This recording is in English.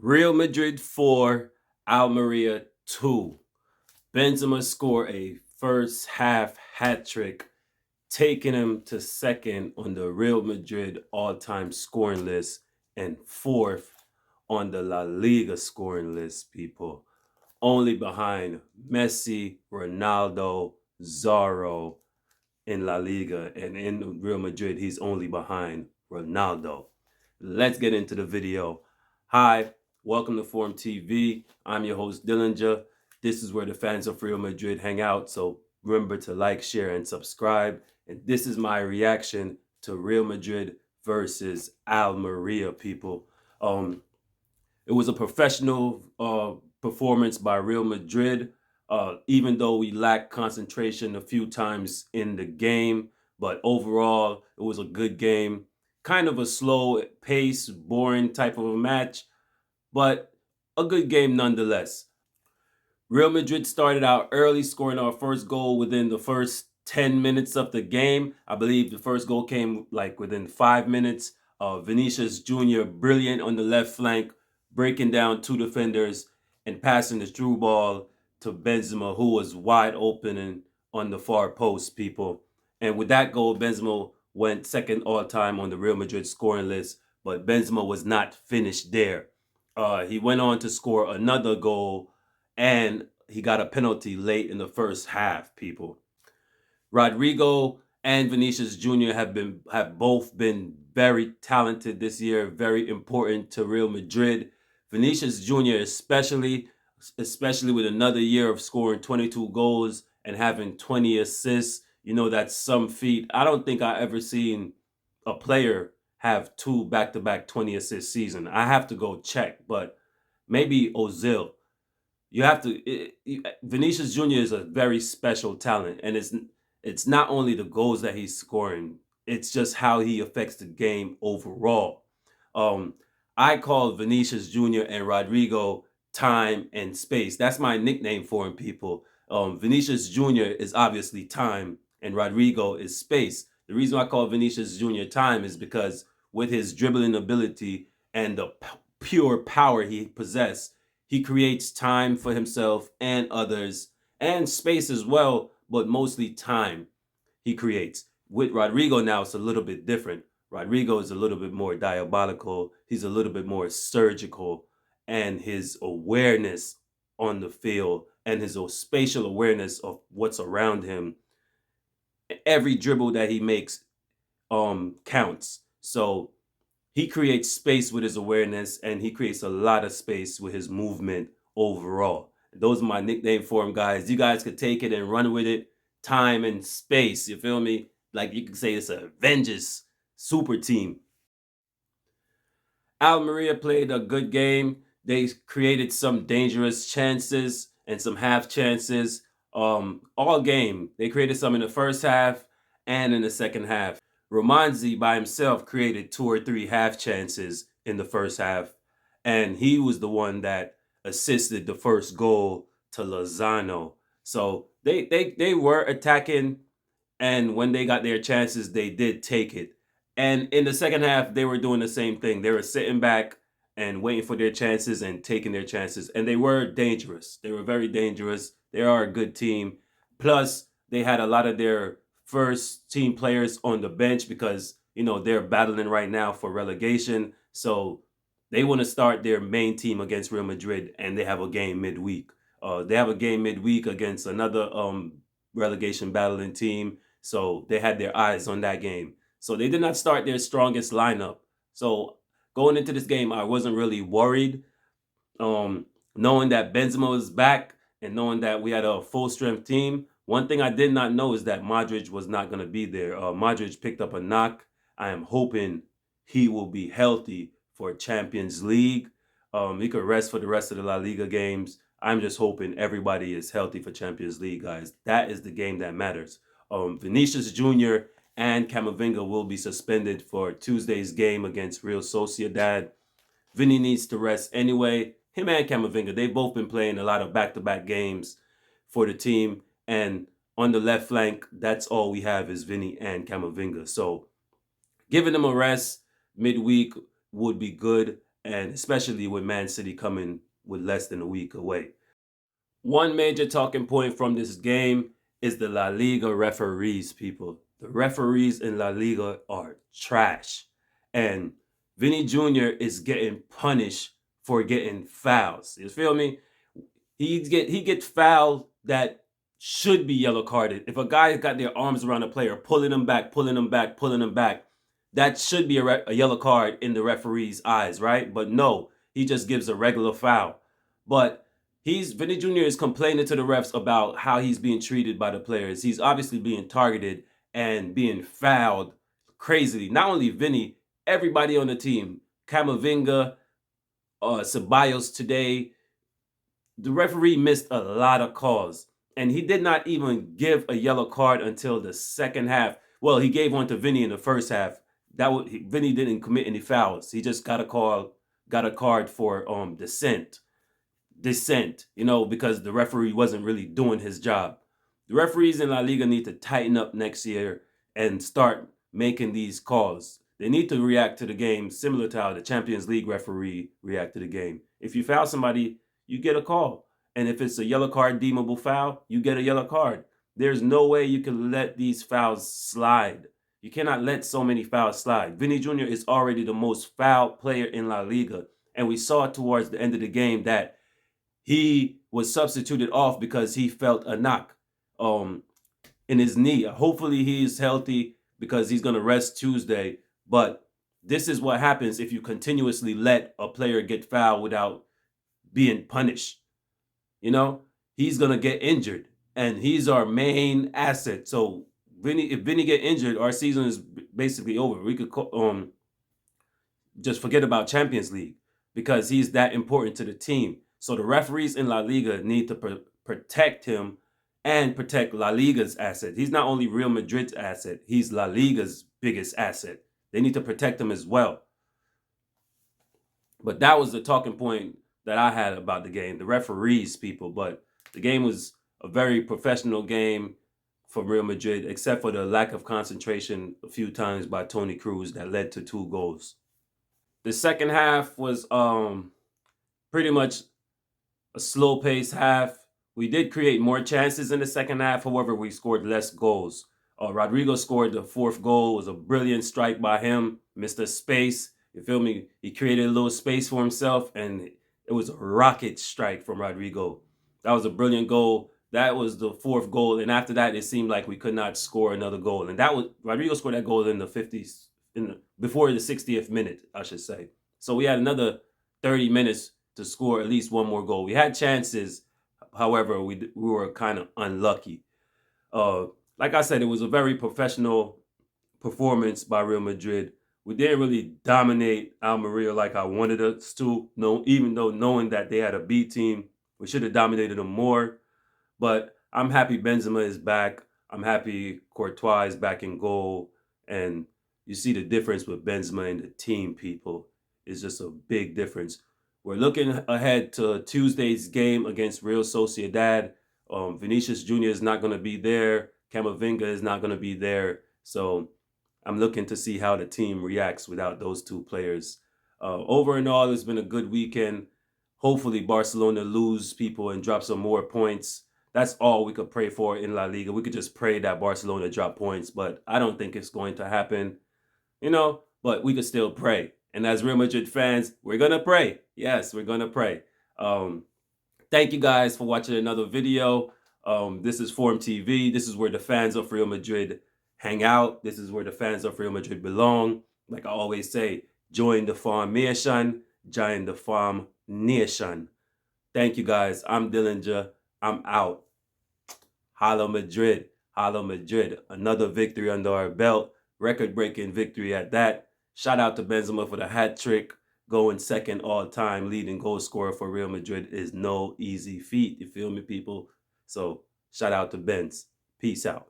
Real Madrid 4, Almeria 2. Benzema scored a first half hat trick, taking him to second on the Real Madrid all-time scoring list and fourth on the La Liga scoring list, people. Only behind Messi, Ronaldo, Zorro in La Liga. And in Real Madrid, he's only behind Ronaldo. Let's get into the video. Hi, welcome to Forum TV. I'm your host, Dillinger. This is where the fans of Real Madrid hang out. So remember to like, share, and subscribe. And this is my reaction to Real Madrid versus Almeria, people. It was a professional performance by Real Madrid, even though we lacked concentration a few times in the game. But overall, it was a good game. Kind of a slow pace, boring type of a match, but a good game nonetheless. Real Madrid started out early, scoring our first goal within the first 10 minutes of the game. I believe the first goal came like within 5 minutes. Vinicius Jr. brilliant on the left flank, breaking down two defenders and passing the through ball to Benzema, who was wide open and on the far post, people. And with that goal, Benzema went second all time on the Real Madrid scoring list, but Benzema was not finished there. He went on to score another goal, and he got a penalty late in the first half, people. Rodrigo and Vinicius Jr. have both been very talented this year, very important to Real Madrid. Vinicius Jr. especially with another year of scoring 22 goals and having 20 assists. You know, that's some feat. I don't think I ever seen a player have two back-to-back 20 assist season. I have to go check, but maybe Ozil. You have to. Vinicius Jr. is a very special talent, and it's not only the goals that he's scoring; it's just how he affects the game overall. Um, I call Vinicius Jr. and Rodrigo time and space. That's my nickname for him, people. Vinicius Jr. is obviously time, and Rodrigo is space. The reason I call Vinicius Jr. time is because with his dribbling ability and the pure power he possesses, he creates time for himself and others, and space as well, but mostly time he creates. With Rodrigo now, it's a little bit different. Rodrigo is a little bit more diabolical. He's a little bit more surgical, and his awareness on the field and his spatial awareness of what's around him, every dribble that he makes counts. So he creates space with his awareness, and he creates a lot of space with his movement overall. Those are my nickname for him, guys. You guys could take it and run with it. Time and space, you feel me? Like you could say it's a Avengers super team. Almeria played a good game. They created some dangerous chances and some half chances all game. They created some in the first half and in the second half. Romanzi by himself created two or three half chances in the first half, and he was the one that assisted the first goal to Lozano. So they were attacking, and when they got their chances, they did take it. And in the second half, they were doing the same thing. They were sitting back and waiting for their chances and taking their chances. And they were dangerous. They were very dangerous. They are a good team. Plus, they had a lot of their first team players on the bench because, you know, they're battling right now for relegation. So they want to start their main team against Real Madrid, and they have a game midweek. They have a game midweek against another relegation battling team. So they had their eyes on that game. So they did not start their strongest lineup. So going into this game, I wasn't really worried. Knowing that Benzema was back and knowing that we had a full strength team, one thing I did not know is that Modric was not going to be there. Modric picked up a knock. I am hoping he will be healthy for Champions League. He could rest for the rest of the La Liga games. I'm just hoping everybody is healthy for Champions League, guys. That is the game that matters. Vinicius Jr. and Camavinga will be suspended for Tuesday's game against Real Sociedad. Vinny needs to rest anyway. Him and Camavinga, they've both been playing a lot of back-to-back games for the team. And on the left flank, that's all we have is Vinny and Camavinga. So giving them a rest midweek would be good. and especially with Man City coming with less than a week away. One major talking point from this game is the La Liga referees, people. The referees in La Liga are trash. And Vinny Jr. is getting punished for getting fouls. You feel me? He gets fouled that should be yellow carded. If a guy got their arms around a player, pulling him back, pulling him back, pulling him back, that should be a yellow card in the referee's eyes, right? But no, he just gives a regular foul. But Vinny Jr. is complaining to the refs about how he's being treated by the players. He's obviously being targeted and being fouled crazily. Not only Vinny, everybody on the team. Camavinga, Ceballos today. The referee missed a lot of calls, and he did not even give a yellow card until the second half. Well, he gave one to Vinny in the first half. Vinny didn't commit any fouls. He just got a card for dissent, because the referee wasn't really doing his job. The referees in La Liga need to tighten up next year and start making these calls. They need to react to the game similar to how the Champions League referee react to the game. If you foul somebody, you get a call. And if it's a yellow card deemable foul, you get a yellow card. There's no way you can let these fouls slide. You cannot let so many fouls slide. Vinny Jr. is already the most fouled player in La Liga. And we saw towards the end of the game that he was substituted off because he felt a knock in his knee. Hopefully he's healthy because he's going to rest Tuesday. But this is what happens if you continuously let a player get fouled without being punished. He's going to get injured, and he's our main asset. So if Vinny get injured, our season is basically over. We could just forget about Champions League because he's that important to the team. So the referees in La Liga need to protect him and protect La Liga's asset. He's not only Real Madrid's asset, he's La Liga's biggest asset. They need to protect him as well. But that was the talking point that I had about the game, the referees, people. But the game was a very professional game for Real Madrid, except for the lack of concentration a few times by Toni Kroos that led to 2 goals. The second half was pretty much a slow-paced half. We did create more chances in the second half. However, we scored less goals. Rodrigo scored the 4th goal. It was a brilliant strike by him. Mr. Space. You feel me? He created a little space for himself, and it was a rocket strike from Rodrigo. That was a brilliant goal. That was the 4th goal. And after that, it seemed like we could not score another goal. And Rodrigo scored that goal in the 50s, before the 60th minute, I should say. So we had another 30 minutes to score at least one more goal. We had chances. However, we were kind of unlucky. Like I said, it was a very professional performance by Real Madrid. We didn't really dominate Almeria like I wanted us to, even though knowing that they had a B team, we should have dominated them more. But I'm happy Benzema is back. I'm happy Courtois is back in goal. And you see the difference with Benzema and the team, people. It's just a big difference. We're looking ahead to Tuesday's game against Real Sociedad. Vinicius Jr. is not going to be there. Camavinga is not going to be there. So I'm looking to see how the team reacts without those 2 players. Over and all, it's been a good weekend. Hopefully Barcelona lose, people, and drop some more points. That's all we could pray for in La Liga. We could just pray that Barcelona drop points, but I don't think it's going to happen. But we could still pray. And as Real Madrid fans, we're going to pray. Yes, we're going to pray. Thank you guys for watching another video. This is Form TV. This is where the fans of Real Madrid hang out. This is where the fans of Real Madrid belong. Like I always say, join the formation, join the farm nation. Thank you guys. I'm Dillinger. I'm out. Hala Madrid. Hala Madrid. Another victory under our belt. Record-breaking victory at that. Shout out to Benzema for the hat trick. Going second all-time leading goal scorer for Real Madrid is no easy feat. You feel me, people? So shout out to Benz. Peace out.